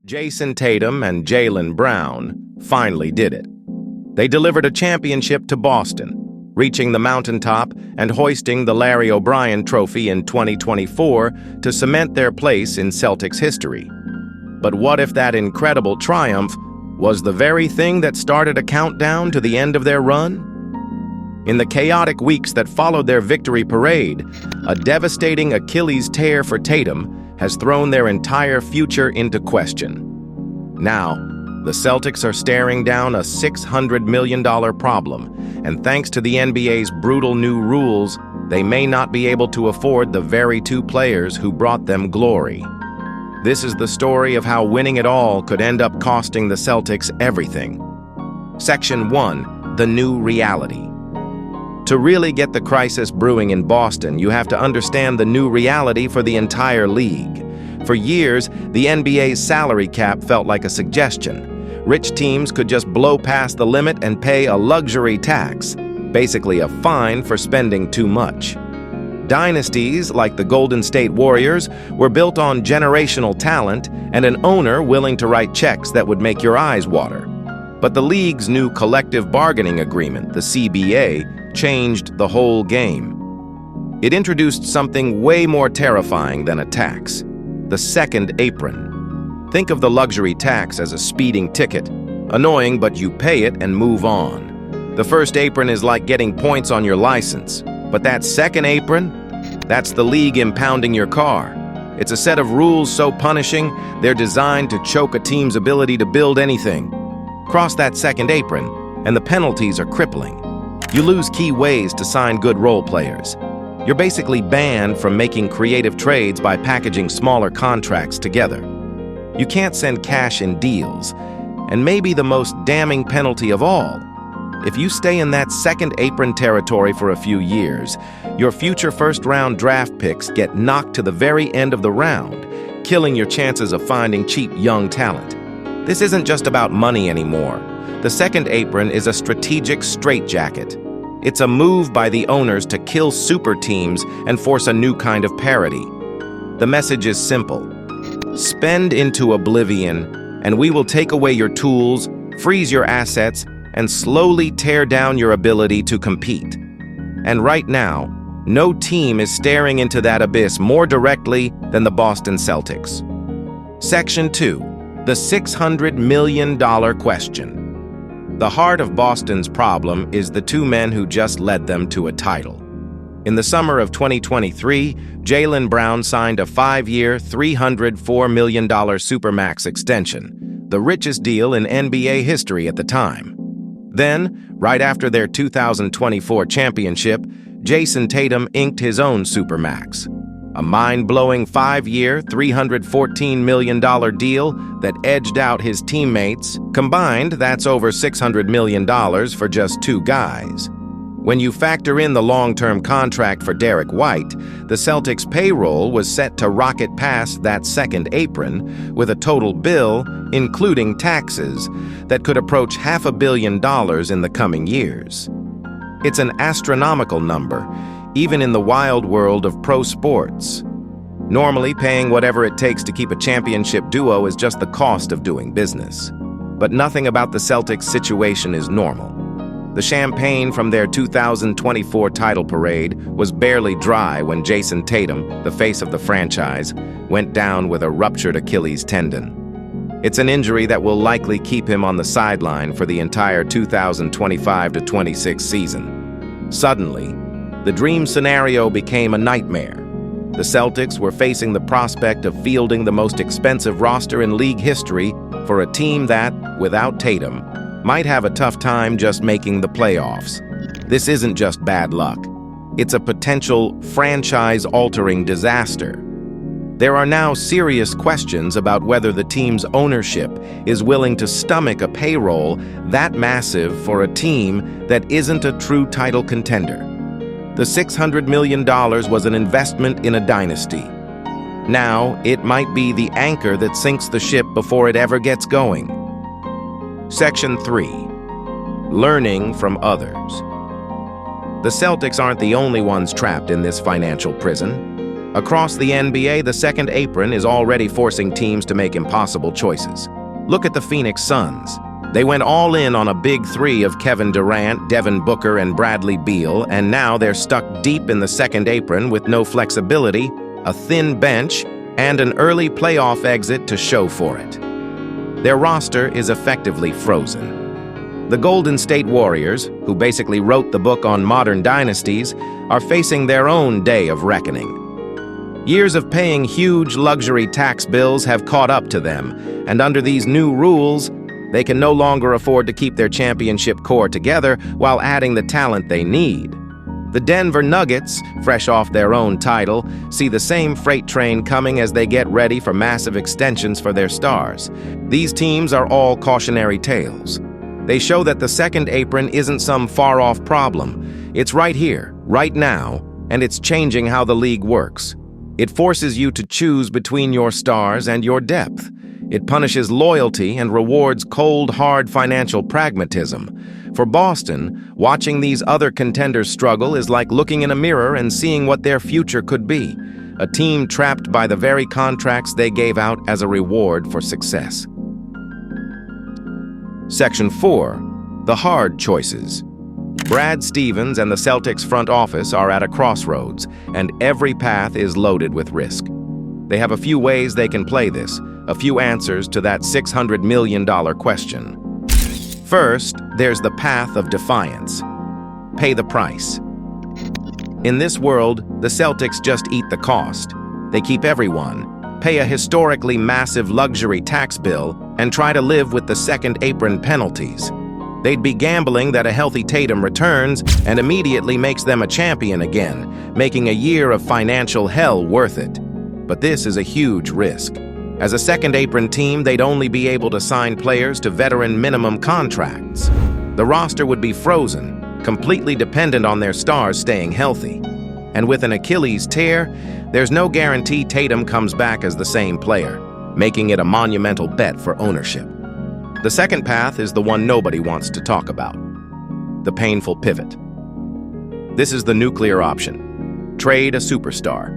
Jason Tatum and Jaylen Brown finally did it. They delivered a championship to Boston, reaching the mountaintop and hoisting the Larry O'Brien Trophy in 2024 to cement their place in Celtics history. But what if that incredible triumph was the very thing that started a countdown to the end of their run? In the chaotic weeks that followed their victory parade, a devastating Achilles tear for Tatum has thrown their entire future into question. Now, the Celtics are staring down a $600 million problem, and thanks to the NBA's brutal new rules, they may not be able to afford the very two players who brought them glory. This is the story of how winning it all could end up costing the Celtics everything. Section 1. The New Reality. To really get the crisis brewing in Boston, you have to understand the new reality for the entire league. For years, the NBA's salary cap felt like a suggestion. Rich teams could just blow past the limit and pay a luxury tax, basically a fine for spending too much. Dynasties, like the Golden State Warriors, were built on generational talent and an owner willing to write checks that would make your eyes water. But the league's new collective bargaining agreement, the CBA, changed the whole game. It introduced something way more terrifying than a tax: the second apron. Think of the luxury tax as a speeding ticket. Annoying, but you pay it and move on. The first apron is like getting points on your license. But that second apron, that's the league impounding your car. It's a set of rules so punishing, they're designed to choke a team's ability to build anything. Cross that second apron, and the penalties are crippling. You lose key ways to sign good role players. You're basically banned from making creative trades by packaging smaller contracts together. You can't send cash in deals. And maybe the most damning penalty of all, if you stay in that second apron territory for a few years, your future first-round draft picks get knocked to the very end of the round, killing your chances of finding cheap young talent. This isn't just about money anymore. The second apron is a strategic straitjacket. It's a move by the owners to kill super teams and force a new kind of parity. The message is simple: spend into oblivion, and we will take away your tools, freeze your assets, and slowly tear down your ability to compete. And right now, no team is staring into that abyss more directly than the Boston Celtics. Section 2. The $600 million question. The heart of Boston's problem is the two men who just led them to a title. In the summer of 2023, Jaylen Brown signed a 5-year, $304 million Supermax extension, the richest deal in NBA history at the time. Then, right after their 2024 championship, Jason Tatum inked his own Supermax, a mind-blowing 5-year, $314 million deal that edged out his teammates. Combined, that's over $600 million for just two guys. When you factor in the long-term contract for Derek White, the Celtics' payroll was set to rocket past that second apron with a total bill, including taxes, that could approach $500 million in the coming years. It's an astronomical number, even in the wild world of pro sports. Normally, paying whatever it takes to keep a championship duo is just the cost of doing business. But nothing about the Celtics' situation is normal. The champagne from their 2024 title parade was barely dry when Jason Tatum, the face of the franchise, went down with a ruptured Achilles tendon. It's an injury that will likely keep him on the sideline for the entire 2025-26 season. Suddenly, the dream scenario became a nightmare. The Celtics were facing the prospect of fielding the most expensive roster in league history for a team that, without Tatum, might have a tough time just making the playoffs. This isn't just bad luck. It's a potential franchise-altering disaster. There are now serious questions about whether the team's ownership is willing to stomach a payroll that massive for a team that isn't a true title contender. The $600 million was an investment in a dynasty. Now, it might be the anchor that sinks the ship before it ever gets going. Section 3. Learning from others. The Celtics aren't the only ones trapped in this financial prison. Across the NBA, the second apron is already forcing teams to make impossible choices. Look at the Phoenix Suns. They went all in on a big three of Kevin Durant, Devin Booker, and Bradley Beal, and now they're stuck deep in the second apron with no flexibility, a thin bench, and an early playoff exit to show for it. Their roster is effectively frozen. The Golden State Warriors, who basically wrote the book on modern dynasties, are facing their own day of reckoning. Years of paying huge luxury tax bills have caught up to them, and under these new rules, they can no longer afford to keep their championship core together while adding the talent they need. The Denver Nuggets, fresh off their own title, see the same freight train coming as they get ready for massive extensions for their stars. These teams are all cautionary tales. They show that the second apron isn't some far-off problem. It's right here, right now, and it's changing how the league works. It forces you to choose between your stars and your depth. It punishes loyalty and rewards cold, hard financial pragmatism. For Boston, watching these other contenders struggle is like looking in a mirror and seeing what their future could be, a team trapped by the very contracts they gave out as a reward for success. Section 4. The Hard Choices. Brad Stevens and the Celtics front office are at a crossroads, and every path is loaded with risk. They have a few ways they can play this, a few answers to that $600 million question. First, there's the path of defiance. Pay the price. In this world, the Celtics just eat the cost. They keep everyone, pay a historically massive luxury tax bill, and try to live with the second apron penalties. They'd be gambling that a healthy Tatum returns and immediately makes them a champion again, making a year of financial hell worth it. But this is a huge risk. As a second apron team, they'd only be able to sign players to veteran minimum contracts. The roster would be frozen, completely dependent on their stars staying healthy. And with an Achilles tear, there's no guarantee Tatum comes back as the same player, making it a monumental bet for ownership. The second path is the one nobody wants to talk about: the painful pivot. This is the nuclear option: trade a superstar.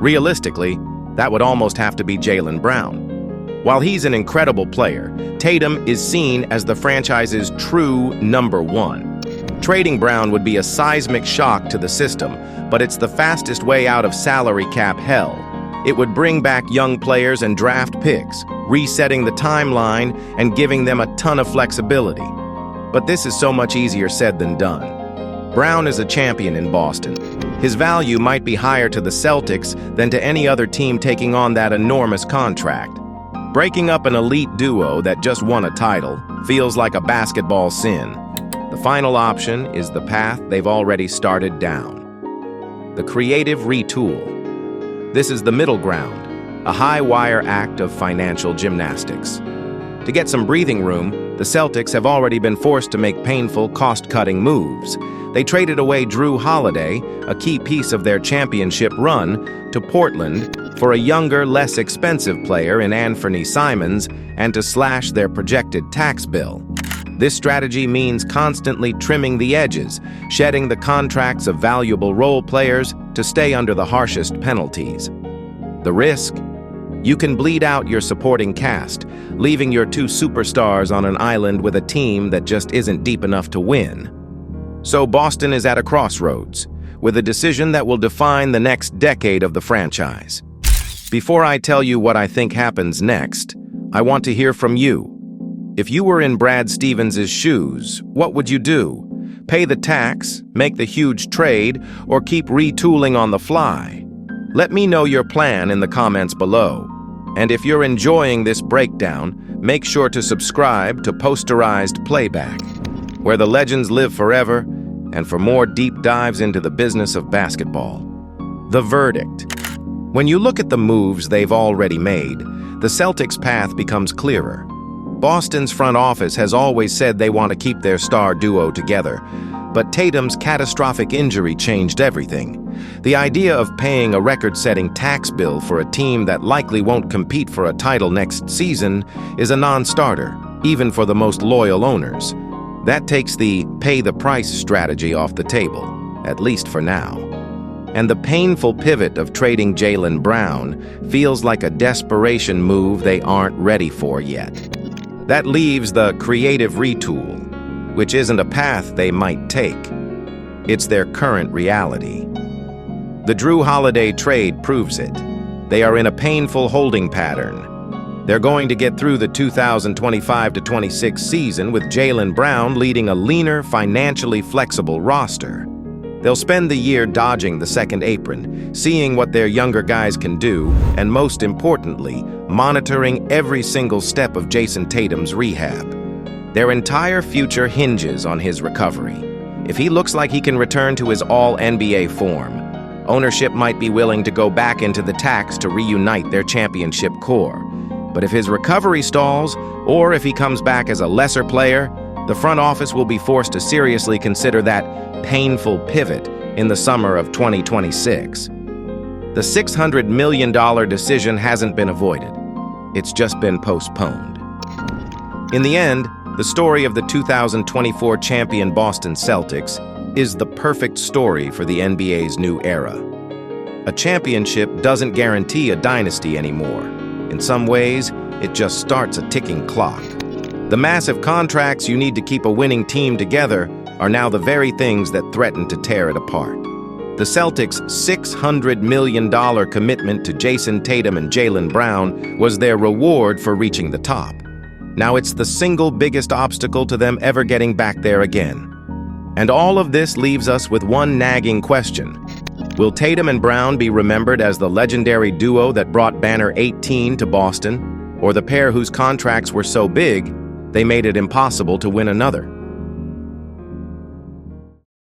Realistically, that would almost have to be Jaylen Brown. While he's an incredible player, Tatum is seen as the franchise's true number one. Trading Brown would be a seismic shock to the system, but it's the fastest way out of salary cap hell. It would bring back young players and draft picks, resetting the timeline and giving them a ton of flexibility. But this is so much easier said than done. Brown is a champion in Boston. His value might be higher to the Celtics than to any other team taking on that enormous contract. Breaking up an elite duo that just won a title feels like a basketball sin. The final option is the path they've already started down: the creative retool. This is the middle ground, a high-wire act of financial gymnastics. To get some breathing room, the Celtics have already been forced to make painful, cost-cutting moves. They traded away Drew Holiday, a key piece of their championship run, to Portland for a younger, less expensive player in Anthony Simons and to slash their projected tax bill. This strategy means constantly trimming the edges, shedding the contracts of valuable role players to stay under the harshest penalties. The risk? You can bleed out your supporting cast, leaving your two superstars on an island with a team that just isn't deep enough to win. So Boston is at a crossroads, with a decision that will define the next decade of the franchise. Before I tell you what I think happens next, I want to hear from you. If you were in Brad Stevens' shoes, what would you do? Pay the tax, make the huge trade, or keep retooling on the fly? Let me know your plan in the comments below. And if you're enjoying this breakdown, make sure to subscribe to Posterized Playback, where the legends live forever, and for more deep dives into the business of basketball. The verdict. When you look at the moves they've already made, the Celtics' path becomes clearer. Boston's front office has always said they want to keep their star duo together, but Tatum's catastrophic injury changed everything. The idea of paying a record-setting tax bill for a team that likely won't compete for a title next season is a non-starter, even for the most loyal owners. That takes the pay-the-price strategy off the table, at least for now. And the painful pivot of trading Jaylen Brown feels like a desperation move they aren't ready for yet. That leaves the creative retool, which isn't a path they might take. It's their current reality. The Drew Holiday trade proves it. They are in a painful holding pattern. They're going to get through the 2025-26 season with Jaylen Brown leading a leaner, financially flexible roster. They'll spend the year dodging the second apron, seeing what their younger guys can do, and most importantly, monitoring every single step of Jason Tatum's rehab. Their entire future hinges on his recovery. If he looks like he can return to his all-NBA form, ownership might be willing to go back into the tax to reunite their championship core. But if his recovery stalls, or if he comes back as a lesser player, the front office will be forced to seriously consider that painful pivot in the summer of 2026. The $600 million decision hasn't been avoided. It's just been postponed. In the end, the story of the 2024 champion Boston Celtics is the perfect story for the NBA's new era. A championship doesn't guarantee a dynasty anymore. In some ways, it just starts a ticking clock. The massive contracts you need to keep a winning team together are now the very things that threaten to tear it apart. The Celtics' $600 million commitment to Jason Tatum and Jaylen Brown was their reward for reaching the top. Now it's the single biggest obstacle to them ever getting back there again. And all of this leaves us with one nagging question. Will Tatum and Brown be remembered as the legendary duo that brought Banner 18 to Boston, or the pair whose contracts were so big they made it impossible to win another?